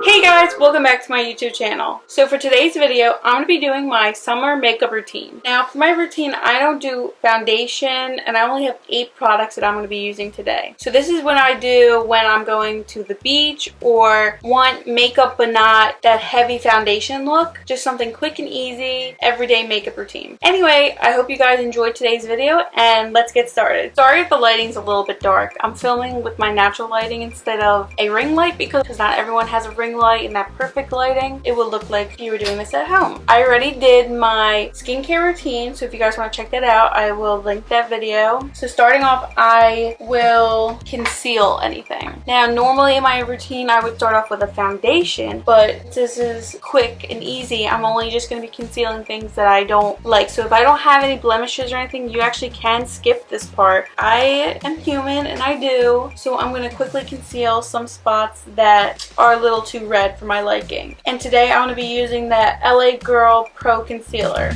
Hey guys, welcome back to my YouTube channel. So for today's video, I'm going to be doing my summer makeup routine. Now for my routine, I don't do foundation and I only have 8 products that I'm going to be using today. So this is what I do when I'm going to the beach or want makeup but not that heavy foundation look. Just something quick and easy, everyday makeup routine. Anyway, I hope you guys enjoyed today's video and let's get started. Sorry if the lighting's a little bit dark. I'm filming with my natural lighting instead of a ring light because not everyone has a ring light and that perfect lighting. It would look like you were doing this at home. I already did my skincare routine, so if you guys want to check that out, I will link that video. So starting off, I will conceal anything. Now normally in my routine I would start off with a foundation, but this is quick and easy. I'm only just going to be concealing things that I don't like. So if I don't have any blemishes or anything, you actually can skip this part. I am human and I do, so I'm going to quickly conceal some spots that are a little too red for my liking. And today I'm going to be using that LA Girl Pro Concealer.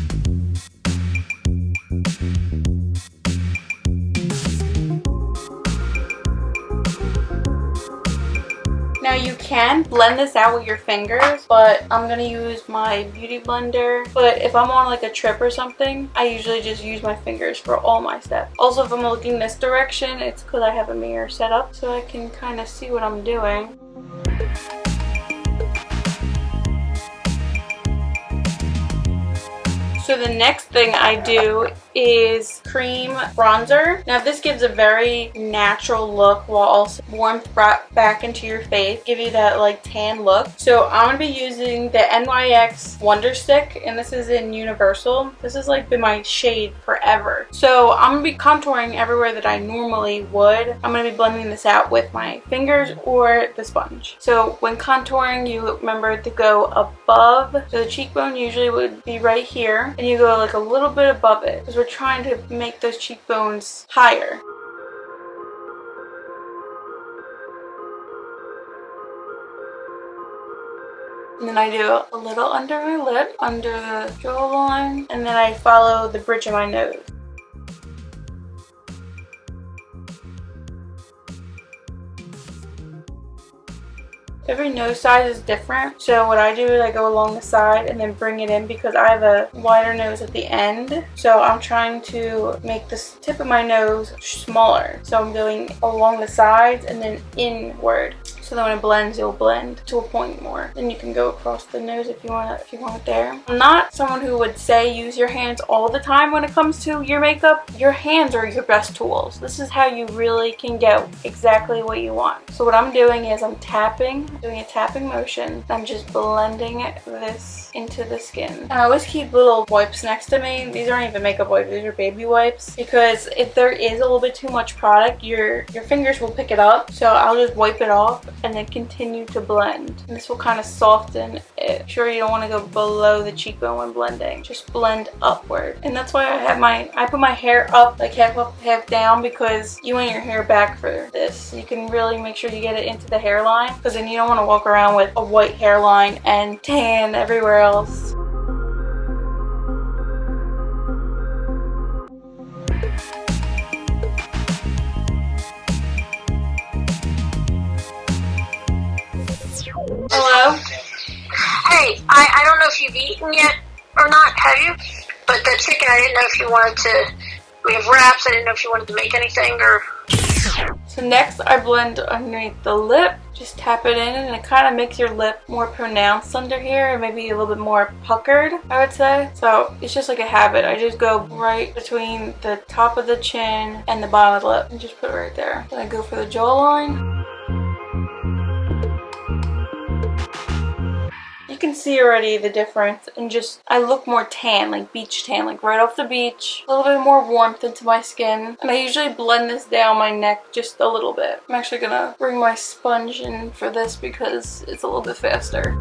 Now you can blend this out with your fingers, but I'm going to use my beauty blender. But if I'm on like a trip or something, I usually just use my fingers for all my steps. Also, if I'm looking this direction, it's because I have a mirror set up so I can kind of see what I'm doing. So the next thing I do is cream bronzer. Now this gives a very natural look while also warmth brought back into your face, give you that like tan look. So I'm going to be using the NYX Wonder Stick, and this is in Universal. This has like been my shade forever. So I'm going to be contouring everywhere that I normally would. I'm going to be blending this out with my fingers or the sponge. So when contouring, you remember to go above. So the cheekbone usually would be right here, and you go like a little bit above it because we're trying to make those cheekbones higher. And then I do a little under my lip, under the jawline, and then I follow the bridge of my nose. Every nose size is different, so what I do is I go along the side and then bring it in because I have a wider nose at the end. So I'm trying to make this tip of my nose smaller. So I'm going along the sides and then inward. So then when it blends, it'll blend to a point more. Then you can go across the nose if you want it there. I'm not someone who would say use your hands all the time when it comes to your makeup. Your hands are your best tools. This is how you really can get exactly what you want. So what I'm doing is I'm tapping, doing a tapping motion. I'm just blending this into the skin. And I always keep little wipes next to me. These aren't even makeup wipes, these are baby wipes. Because if there is a little bit too much product, your fingers will pick it up. So I'll just wipe it off and then continue to blend. And this will kind of soften it. Sure, you don't want to go below the cheekbone when blending. Just blend upward. And that's why I put my hair up, like half up, half down, because you want your hair back for this. You can really make sure you get it into the hairline, because then you don't want to walk around with a white hairline and tan everywhere else. Hello? Hey, I don't know if you've eaten yet or not, have you? But the chicken, I didn't know if you wanted to, we have wraps, I didn't know if you wanted to make anything or... So next I blend underneath the lip, just tap it in, and it kind of makes your lip more pronounced under here and maybe a little bit more puckered, I would say. So it's just like a habit. I just go right between the top of the chin and the bottom of the lip and just put it right there. Then I go for the jawline. You can see already the difference, and just I look more tan, like beach tan, like right off the beach. A little bit more warmth into my skin, and I usually blend this down my neck just a little bit. I'm actually gonna bring my sponge in for this because it's a little bit faster.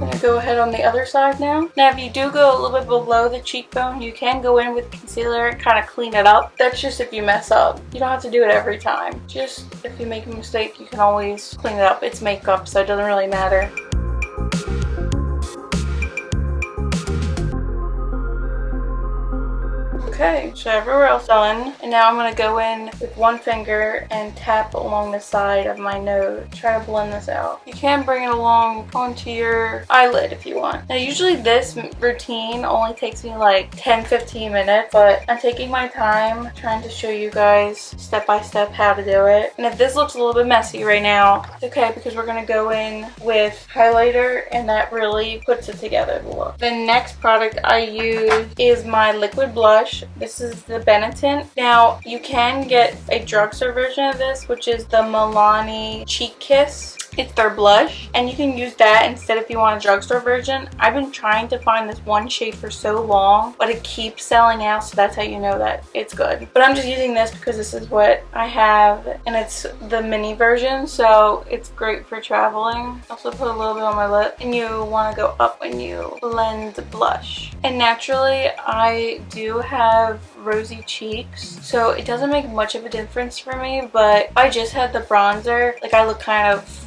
I'm gonna go ahead on the other side now. Now if you do go a little bit below the cheekbone, you can go in with concealer and kind of clean it up. That's just if you mess up. You don't have to do it every time. Just if you make a mistake, you can always clean it up. It's makeup, so it doesn't really matter. Okay, so everywhere else done. And now I'm going to go in with one finger and tap along the side of my nose. Try to blend this out. You can bring it along onto your eyelid if you want. Now usually this routine only takes me like 10-15 minutes, but I'm taking my time trying to show you guys step by step how to do it. And if this looks a little bit messy right now, it's okay because we're going to go in with highlighter and that really puts it together, the look. The next product I use is my liquid blush. This is the Benetint. Now you can get a drugstore version of this, which is the Milani Cheek Kiss. It's their blush, and you can use that instead if you want a drugstore version. I've been trying to find this one shade for so long, but it keeps selling out, so that's how you know that it's good. But I'm just using this because this is what I have, and it's the mini version, so it's great for traveling. Also put a little bit on my lip, and you want to go up when you blend the blush. And naturally, I do have rosy cheeks, so it doesn't make much of a difference for me, but I just had the bronzer. Like, I look kind of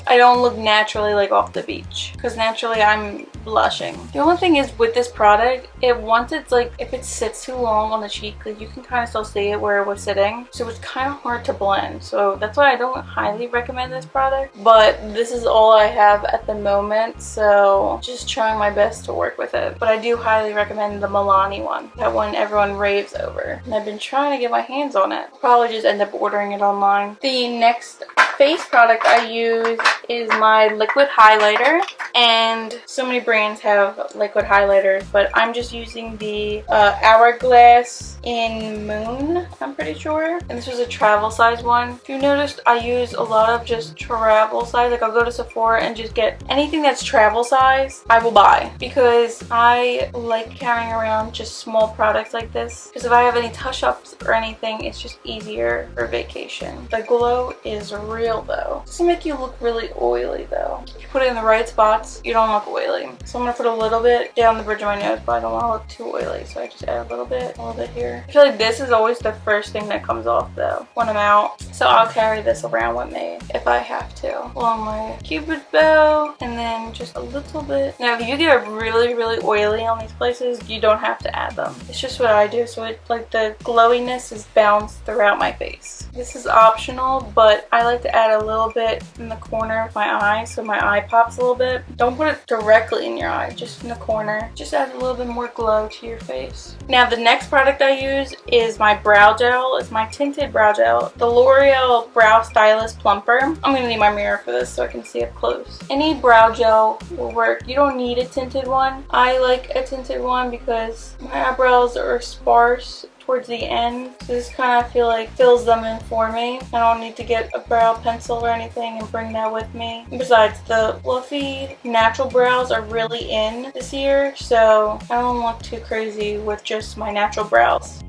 I don't look naturally like off the beach because naturally I'm blushing. The only thing is with this product, once it's like, if it sits too long on the cheek, like you can kind of still see it where it was sitting, so it's kind of hard to blend. So that's why I don't highly recommend this product, but this is all I have at the moment, so just trying my best to work with it. But I do highly recommend the Milani one. That one everyone raves over, and I've been trying to get my hands on it. Probably just end up ordering it online. The next face product I use is my liquid highlighter, and so many brands have liquid highlighters, but I'm just using the Hourglass in Moon, I'm pretty sure, and this was a travel size one. If you noticed, I use a lot of just travel size. Like, I'll go to Sephora and just get anything that's travel size, I will buy, because I like carrying around just small products like this, because if I have any touch-ups or anything, it's just easier for vacation. The glow is real though. It doesn't make you look really oily though. If you put it in the right spots, you don't look oily. So I'm gonna put a little bit down the bridge of my nose, but I don't want to look too oily, so I just add a little bit here. I feel like this is always the first thing that comes off though when I'm out, so I'll carry this around with me if I have to, along my cupid's bow, and then just a little bit. Now if you get really oily on these places, you don't have to add them. It's just what I do, so it, like, the glowiness is balanced throughout my face. This is optional, but I like to add a little bit in the corner of my eye so my eye pops a little bit. Don't put it directly in your eye, just in the corner. Just add a little bit more glow to your face. Now the next product I use is my brow gel. It's my tinted brow gel, the L'Oreal Brow Stylist Plumper. I'm gonna need my mirror for this so I can see up close. Any brow gel will work. You don't need a tinted one. I like a tinted one because my eyebrows are sparse towards the end, so this kind of feel like fills them in for me. I don't need to get a brow pencil or anything and bring that with me. Besides, the fluffy natural brows are really in this year, so I don't look too crazy with just my natural brows.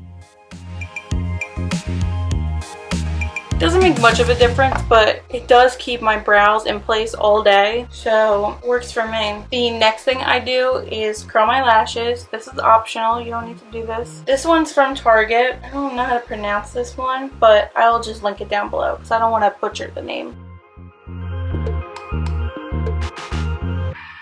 Doesn't make much of a difference, but it does keep my brows in place all day, so works for me. The next thing I do is curl my lashes. This is optional, you don't need to do this. This one's from Target. I don't know how to pronounce this one, but I will just link it down below because I don't want to butcher the name.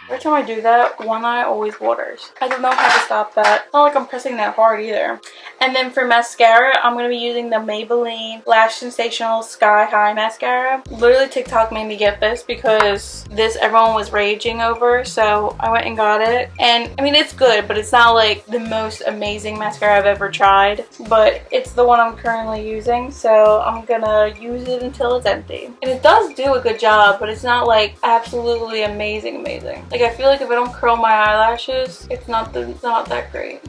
Every time I do that, one eye always waters. I don't know how to stop that. It's not like I'm pressing that hard either. And then for mascara, I'm going to be using the Maybelline Lash Sensational Sky High Mascara. Literally TikTok made me get this because this everyone was raging over, so I went and got it. And I mean, it's good, but it's not like the most amazing mascara I've ever tried. But it's the one I'm currently using, so I'm gonna use it until it's empty. And it does do a good job, but it's not like absolutely amazing. Like, I feel like if I don't curl my eyelashes, it's not that great.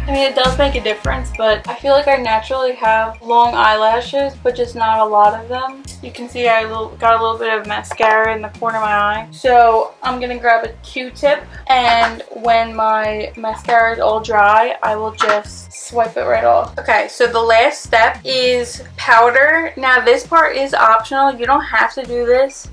I mean, it does make a difference, but I feel like I naturally have long eyelashes, but just not a lot of them. You can see I got a little bit of mascara in the corner of my eye. So I'm going to grab a Q-tip, and when my mascara is all dry, I will just swipe it right off. Okay, so the last step is powder. Now this part is optional. You don't have to do this.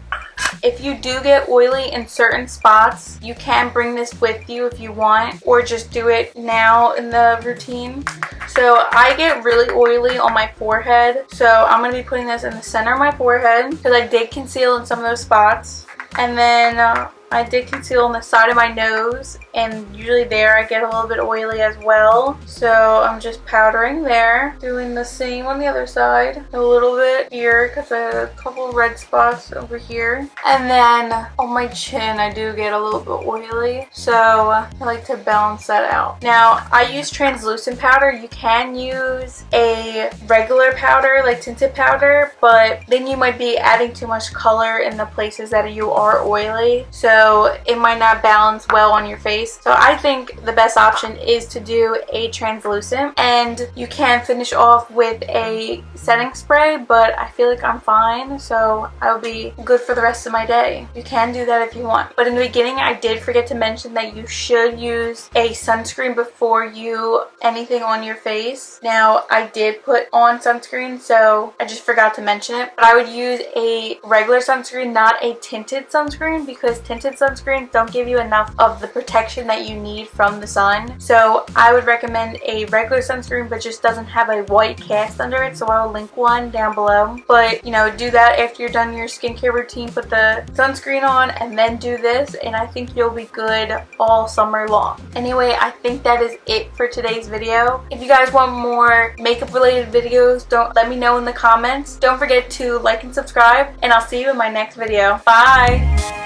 If you do get oily in certain spots, you can bring this with you if you want, or just do it now in the routine. So I get really oily on my forehead, so I'm going to be putting this in the center of my forehead because I did conceal in some of those spots. And then I did conceal on the side of my nose, and usually there I get a little bit oily as well. So I'm just powdering there. Doing the same on the other side. A little bit here because I have a couple red spots over here. And then on my chin I do get a little bit oily. So I like to balance that out. Now I use translucent powder. You can use a regular powder, like tinted powder, but then you might be adding too much color in the places that you are oily. So it might not balance well on your face. So I think the best option is to do a translucent, and you can finish off with a setting spray, but I feel like I'm fine, so I'll be good for the rest of my day. You can do that if you want. But in the beginning I did forget to mention that you should use a sunscreen before you anything on your face. Now I did put on sunscreen, so I just forgot to mention it, but I would use a regular sunscreen, not a tinted sunscreen, because tinted sunscreens don't give you enough of the protection that you need from the sun. So I would recommend a regular sunscreen, but just doesn't have a white cast under it, so I'll link one down below. But you know, do that after you're done your skincare routine. Put the sunscreen on and then do this, and I think you'll be good all summer long. Anyway, I think that is it for today's video. If you guys want more makeup related videos, don't let me know in the comments. Don't forget to like and subscribe, and I'll see you in my next video. Bye!